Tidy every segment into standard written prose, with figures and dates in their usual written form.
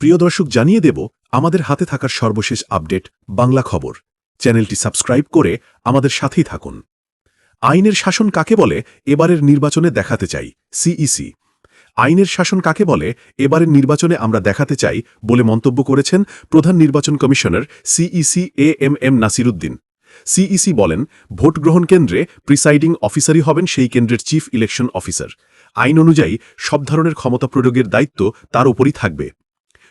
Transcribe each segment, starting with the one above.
প্রিয় দর্শক, জানিয়ে দেব আমাদের হাতে থাকার সর্বশেষ আপডেট বাংলা খবর। চ্যানেলটি সাবস্ক্রাইব করে আমাদের সাথেই থাকুন। আইনের শাসন কাকে বলে এবারের নির্বাচনে দেখাতে চাই সিইসি। আইনের শাসন কাকে বলে এবারের নির্বাচনে আমরা দেখাতে চাই বলে মন্তব্য করেছেন প্রধান নির্বাচন commissioner CEC AMM Nasiruddin. CEC বলেন, ভোট গ্রহণ কেন্দ্রে প্রিসাইডিং অফিসারই হবেন সেই কেন্দ্রের চিফ ইলেকশন অফিসার। আইন অনুযায়ী সব ধরনের ক্ষমতা প্রয়োগের দায়িত্ব তার উপরই থাকবে।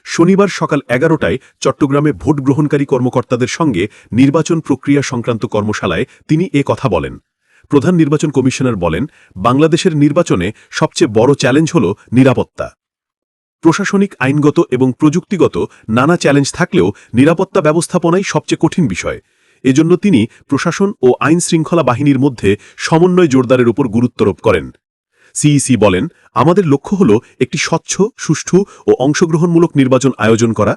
শনিবার সকাল 11টায় চট্টগ্রামে ভোট গ্রহণকারী কর্মকর্তাদের সঙ্গে নির্বাচন প্রক্রিয়া সংক্রান্ত কর্মশালায় তিনি কথা বলেন। প্রধান নির্বাচন কমিশনার বলেন, বাংলাদেশের নির্বাচনে সবচেয়ে বড় চ্যালেঞ্জ হল নিরাপত্তা। প্রশাসনিক, আইনগত এবং প্রযুক্তিগত নানা চ্যালেঞ্জ থাকলেও নিরাপত্তা ব্যবস্থাপনাই সবচেয়ে কঠিন বিষয়। এজন্য তিনি প্রশাসন ও আইন শৃঙ্খলা বাহিনীর মধ্যে সমন্বয় জোরদারের উপর গুরুত্বারোপ করেন। সিইসি বলেন, আমাদের লক্ষ্য হল একটি স্বচ্ছ, সুষ্ঠু ও অংশগ্রহণমূলক নির্বাচন আয়োজন করা।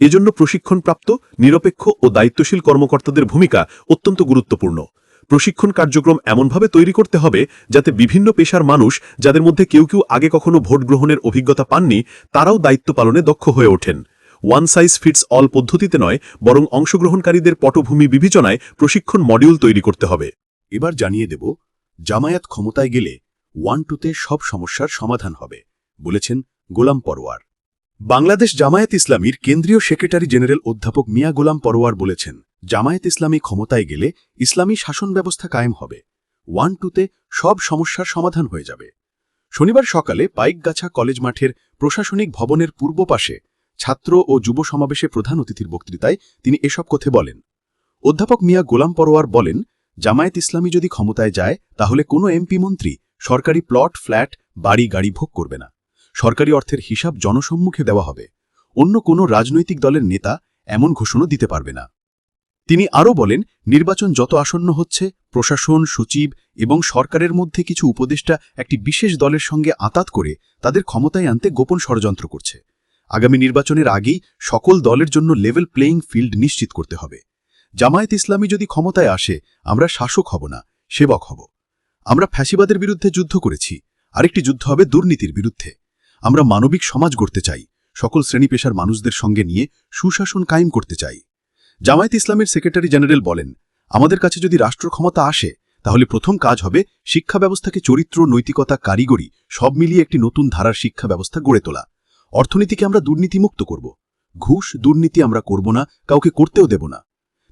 এজন্য প্রশিক্ষণপ্রাপ্ত, নিরপেক্ষ ও দায়িত্বশীল কর্মকর্তাদের ভূমিকা অত্যন্ত গুরুত্বপূর্ণ। প্রশিক্ষণ কার্যক্রম এমনভাবে তৈরি করতে হবে যাতে বিভিন্ন পেশার মানুষ, যাদের মধ্যে কেউ কেউ আগে কখনো ভোট গ্রহণের অভিজ্ঞতা পাননি, তারাও দায়িত্ব পালনে দক্ষ হয়ে ওঠেন। ওয়ান সাইজ ফিটস অল পদ্ধতিতে নয়, বরং অংশগ্রহণকারীদের পটভূমি বিবেচনায় প্রশিক্ষণ মডিউল তৈরি করতে হবে। এবার জানিয়ে দেব, জামায়াত ক্ষমতায় গেলে 1-2তে সব সমস্যার সমাধান হবে, বলেছেন গোলাম পরোয়ার। বাংলাদেশ জামায়াত ইসলামীর কেন্দ্রীয় সেক্রেটারি জেনারেল অধ্যাপক মিয়া গোলাম পরোয়ার বলেছেন, জামায়াত ইসলামী ক্ষমতায় গেলে ইসলামী শাসন ব্যবস্থা কায়েম হবে, 1-2তে সব সমস্যার সমাধান হয়ে যাবে। শনিবার সকালে পাইকগাছা কলেজ মাঠের প্রশাসনিক ভবনের পূর্ব পাশে ছাত্র ও যুব সমাবেশে প্রধান অতিথির বক্তৃতায় তিনি এসব কথা বলেন। অধ্যাপক মিয়া গোলাম পরোয়ার বলেন, জামায়াত ইসলামী যদি ক্ষমতায় যায় তাহলে কোনো এমপি মন্ত্রী সরকারি প্লট, ফ্ল্যাট, বাড়ি, গাড়ি ভোগ করবে না। সরকারি অর্থের হিসাব জনসম্মুখে দেওয়া হবে। অন্য কোনো রাজনৈতিক দলের নেতা এমন ঘোষণা দিতে পারবে না। তিনি আরও বলেন, নির্বাচন যত আসন্ন হচ্ছে, প্রশাসন, সচিব এবং সরকারের মধ্যে কিছু উপদেষ্টা একটি বিশেষ দলের সঙ্গে আঁতাত করে তাদের ক্ষমতায় আনতে গোপন ষড়যন্ত্র করছে। আগামী নির্বাচনের আগেই সকল দলের জন্য লেভেল প্লেয়িং ফিল্ড নিশ্চিত করতে হবে। জামায়াত ইসলামী যদি ক্ষমতায় আসে, আমরা শাসক হব না, সেবক হব। আমরা ফ্যাসিবাদের বিরুদ্ধে যুদ্ধ করেছি, আরেকটি যুদ্ধ হবে দুর্নীতির বিরুদ্ধে। আমরা মানবিক সমাজ গড়তে চাই, সকল শ্রেণী পেশার মানুষদের সঙ্গে নিয়ে সুশাসন কায়েম করতে চাই। জামায়াত ইসলামের সেক্রেটারি জেনারেল বলেন, আমাদের কাছে যদি রাষ্ট্র ক্ষমতা আসে তাহলে প্রথম কাজ হবে শিক্ষা ব্যবস্থাকে চরিত্র, নৈতিকতা, কারিগরি সব মিলিয়ে একটি নতুন ধারার শিক্ষা ব্যবস্থা গড়ে তোলা। অর্থনীতিকে আমরা দুর্নীতিমুক্ত করব। ঘুষ, দুর্নীতি আমরা করব না, কাউকে করতেও দেব না।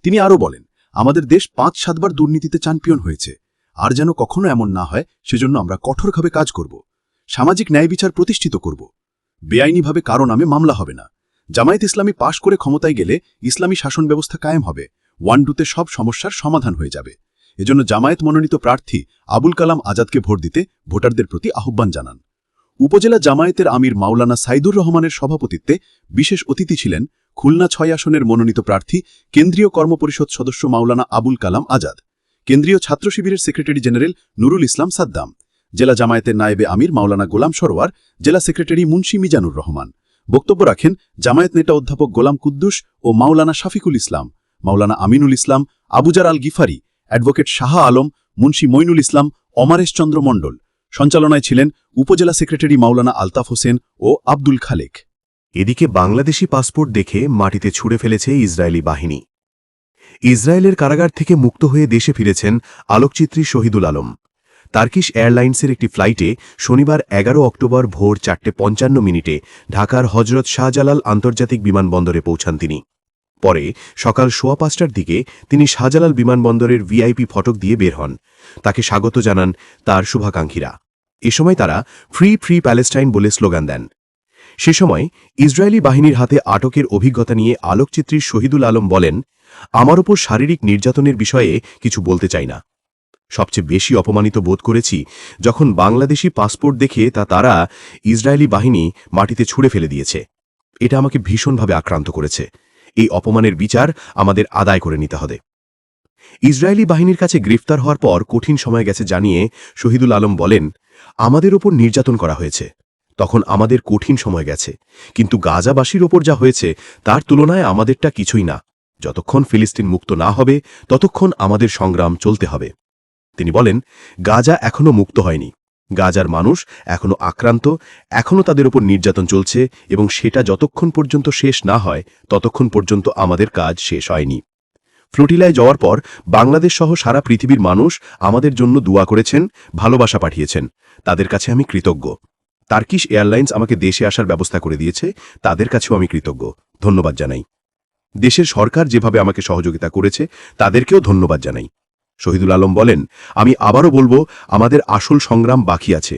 তিনি আরও বলেন, আমাদের দেশ 5-7 বার দুর্নীতিতে চ্যাম্পিয়ন হয়েছে, আর যেন কখনো এমন না হয় সেজন্য আমরা কঠোরভাবে কাজ করব। সামাজিক ন্যায় বিচার প্রতিষ্ঠিত করব। বেআইনিভাবে কারো নামে মামলা হবে না। জামায়াত ইসলামী পাশ করে ক্ষমতায় গেলে ইসলামী শাসন ব্যবস্থা কায়েম হবে, 1-2তে সব সমস্যার সমাধান হয়ে যাবে। এজন্য জামায়াত মনোনীত প্রার্থী আবুল কালাম আজাদকে ভোট দিতে ভোটারদের প্রতি আহ্বান জানান। উপজেলা জামায়াতের আমির মাওলানা সাইদুর রহমানের সভাপতিত্বে বিশেষ অতিথি ছিলেন খুলনা 6 আসনের মনোনীত প্রার্থী কেন্দ্রীয় কর্মপরিষদ সদস্য মাওলানা আবুল কালাম আজাদ, কেন্দ্রীয় ছাত্র শিবিরের সেক্রেটারি জেনারেল নুরুল ইসলাম সাদ্দাম, জেলা জামায়াতের নায়েবে আমির মাওলানা গোলাম সরোয়ার, জেলা সেক্রেটারি মুন্সি মিজানুর রহমান। বক্তব্য রাখেন জামায়াত নেতা অধ্যাপক গোলাম কুদ্দুস ও মাওলানা শাফিকুল ইসলাম, মাওলানা আমিনুল ইসলাম, আবুজার আল গিফারি, অ্যাডভোকেট শাহ আলম, মুন্সি মইনুল ইসলাম, অমারেশ চন্দ্র মণ্ডল। সঞ্চালনায় ছিলেন উপজেলা সেক্রেটারি মাওলানা আলতাফ হোসেন ও আব্দুল খালেক। এদিকে বাংলাদেশি পাসপোর্ট দেখে মাটিতে ছুঁড়ে ফেলেছে ইসরায়েলি বাহিনী। ইসরায়েলের কারাগার থেকে মুক্ত হয়ে দেশে ফিরেছেন আলোকচিত্রী শহীদুল আলম। টার্কিশ এয়ারলাইন্সের একটি ফ্লাইটে শনিবার 11 অক্টোবর ভোর 4:55 ঢাকার হজরত শাহজালাল আন্তর্জাতিক বিমানবন্দরে পৌঁছান তিনি। পরে সকাল 5:15টার দিকে তিনি শাহজালাল বিমানবন্দরের ভিআইপি ফটক দিয়ে বের হন। তাকে স্বাগত জানান তার শুভাকাঙ্ক্ষীরা। এ সময় তারা ফ্রি ফ্রি প্যালেস্টাইন বলে স্লোগান দেন। সে সময় ইসরায়েলি বাহিনীর হাতে আটকের অভিজ্ঞতা নিয়ে আলোকচিত্রী শহীদুল আলম বলেন, আমার ওপর শারীরিক নির্যাতনের বিষয়ে কিছু বলতে চাই না। সবচেয়ে বেশি অপমানিত বোধ করেছি যখন বাংলাদেশি পাসপোর্ট দেখে তারা ইসরায়েলি বাহিনী মাটিতে ছুঁড়ে ফেলে দিয়েছে। এটা আমাকে ভীষণভাবে আক্রান্ত করেছে। এই অপমানের বিচার আমাদের আদায় করে নিতে হবে। ইসরায়েলি বাহিনীর কাছে গ্রেফতার হওয়ার পর কঠিন সময় গেছে জানিয়ে শহীদুল আলম বলেন, আমাদের ওপর নির্যাতন করা হয়েছে, তখন আমাদের কঠিন সময় গেছে, কিন্তু গাজাবাসীর ওপর যা হয়েছে তার তুলনায় আমাদেরটা কিছুই না। যতক্ষণ ফিলিস্তিন মুক্ত না হবে ততক্ষণ আমাদের সংগ্রাম চলতে হবে। তিনি বলেন, গাজা এখনো মুক্ত হয়নি, গাজার মানুষ এখনও আক্রান্ত, এখনও তাদের উপর নির্যাতন চলছে এবং সেটা যতক্ষণ পর্যন্ত শেষ না হয় ততক্ষণ পর্যন্ত আমাদের কাজ শেষ হয়নি। ফ্লোটিলায় যাওয়ার পর বাংলাদেশ সহ সারা পৃথিবীর মানুষ আমাদের জন্য দোয়া করেছেন, ভালোবাসা পাঠিয়েছেন। তাদের কাছে আমি কৃতজ্ঞ। টার্কিশ এয়ারলাইন্স আমাকে দেশে আসার ব্যবস্থা করে দিয়েছে, তাদের কাছেও আমি কৃতজ্ঞ। ধন্যবাদ জানাই। দেশের সরকার যেভাবে আমাকে সহযোগিতা করেছে তাদেরকেও ধন্যবাদ জানাই। শহীদুল আলম বলেন, আমি আবারও বলবো, আমাদের আসল সংগ্রাম বাকি আছে।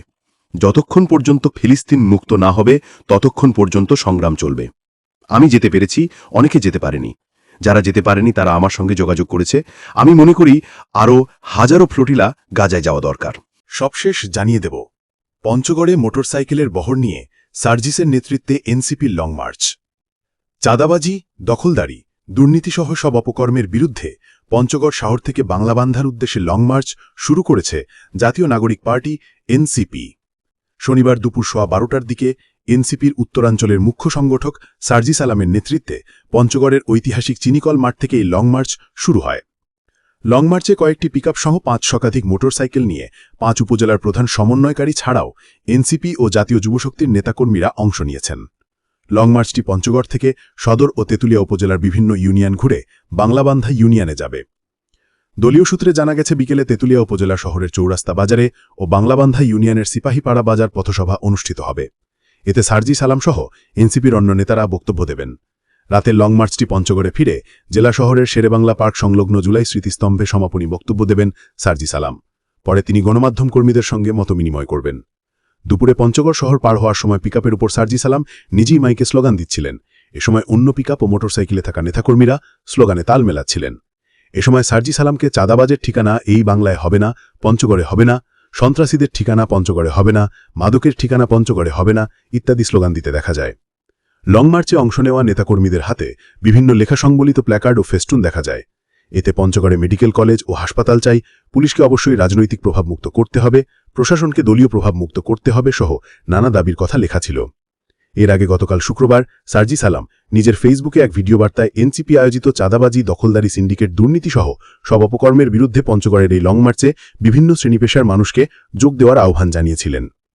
যতক্ষণ পর্যন্ত ফিলিস্তিন মুক্ত না হবে ততক্ষণ পর্যন্ত সংগ্রাম চলবে। আমি যেতে পেরেছি, অনেকে যেতে পারেনি। যারা যেতে পারেনি তারা আমার সঙ্গে যোগাযোগ করেছে। আমি মনে করি আরও হাজারো ফ্লোটিলা গাজায় যাওয়া দরকার। সবশেষ জানিয়ে দেব, পঞ্চগড়ে মোটরসাইকেলের বহর নিয়ে সার্জিসের নেতৃত্বে এনসিপির লং মার্চ। চাঁদাবাজি, দখলদারি, দুর্নীতিসহ সব অপকর্মের বিরুদ্ধে পঞ্চগড় শহর থেকে বাংলা বান্ধার উদ্দেশ্যে লং মার্চ শুরু করেছে জাতীয় নাগরিক পার্টি এনসিপি। শনিবার দুপুর 12টার দিকে এনসিপির উত্তরাঞ্চলের মুখ্য সংগঠক সার্জিস আলমের নেতৃত্বে পঞ্চগড়ের ঐতিহাসিক চিনিকল মাঠ থেকে এই লং মার্চ শুরু হয়। লং মার্চে কয়েকটি পিকআপ সহ 5 শতাধিক মোটরসাইকেল নিয়ে 5 উপজেলার প্রধান সমন্বয়কারী ছাড়াও এনসিপি ও জাতীয় যুবশক্তির নেতাকর্মীরা অংশ নিয়েছেন। লং মার্চটি পঞ্চগড় থেকে সদর ও তেঁতুলিয়া উপজেলার বিভিন্ন ইউনিয়ন ঘুরে বাংলাবান্ধা ইউনিয়নে যাবে। দলীয় সূত্রে জানা গেছে, বিকেলে তেঁতুলিয়া উপজেলা শহরের চৌরাস্তা বাজারে ও বাংলাবান্ধা ইউনিয়নের সিপাহীপাড়া বাজার পথসভা অনুষ্ঠিত হবে। এতে সার্জিস আলম সহ এনসিপির অন্য নেতারা বক্তব্য দেবেন। রাতের লং মার্চটি পঞ্চগড়ে ফিরে জেলা শহরের শেরেবাংলা পার্ক সংলগ্ন জুলাই স্মৃতিস্তম্ভে সমাপনী বক্তব্য দেবেন সার্জিস আলম। পরে তিনি গণমাধ্যম কর্মীদের সঙ্গে মতবিনিময় করবেন। দুপুরে পঞ্চগড় শহর পার হওয়ার সময় পিকআপের উপর সার্জিস আলম নিজেই মাইকে স্লোগান দিচ্ছিলেন। এ সময় অন্য পিকআপ ও মোটরসাইকেলে থাকা নেতাকর্মীরা স্লোগানে তাল মেলাচ্ছিলেন। এ সময় সার্জিস আলমকে চাঁদাবাজের ঠিকানা এই বাংলায় হবে না, পঞ্চগড়ে হবে না, সন্ত্রাসীদের ঠিকানা পঞ্চগড়ে হবে না, মাদকের ঠিকানা পঞ্চগড়ে হবে না ইত্যাদি স্লোগান দিতে দেখা যায়। লং মার্চে অংশ নেওয়া নেতাকর্মীদের হাতে বিভিন্ন লেখা সংবলিত প্ল্যাকার্ড ও ফেস্টুন দেখা যায়। এতে পঞ্চগড়ে মেডিকেল কলেজ ও হাসপাতাল চাই, পুলিশকে অবশ্যই রাজনৈতিক প্রভাবমুক্ত করতে হবে, প্রশাসনকে দলীয় প্রভাবমুক্ত করতে হবে সহ নানা দাবির কথা লেখা ছিল। এর আগে গতকাল শুক্রবার সার্জিস আলম নিজের ফেসবুকে এক ভিডিও বার্তায় এনসিপি আয়োজিত চাঁদাবাজি, দখলদারি, সিন্ডিকেট, দুর্নীতিসহ সব অপকর্মের বিরুদ্ধে পঞ্চগড়ের এই লং মার্চে বিভিন্ন শ্রেণীপেশার মানুষকে যোগ দেওয়ার আহ্বান জানিয়েছিলেন।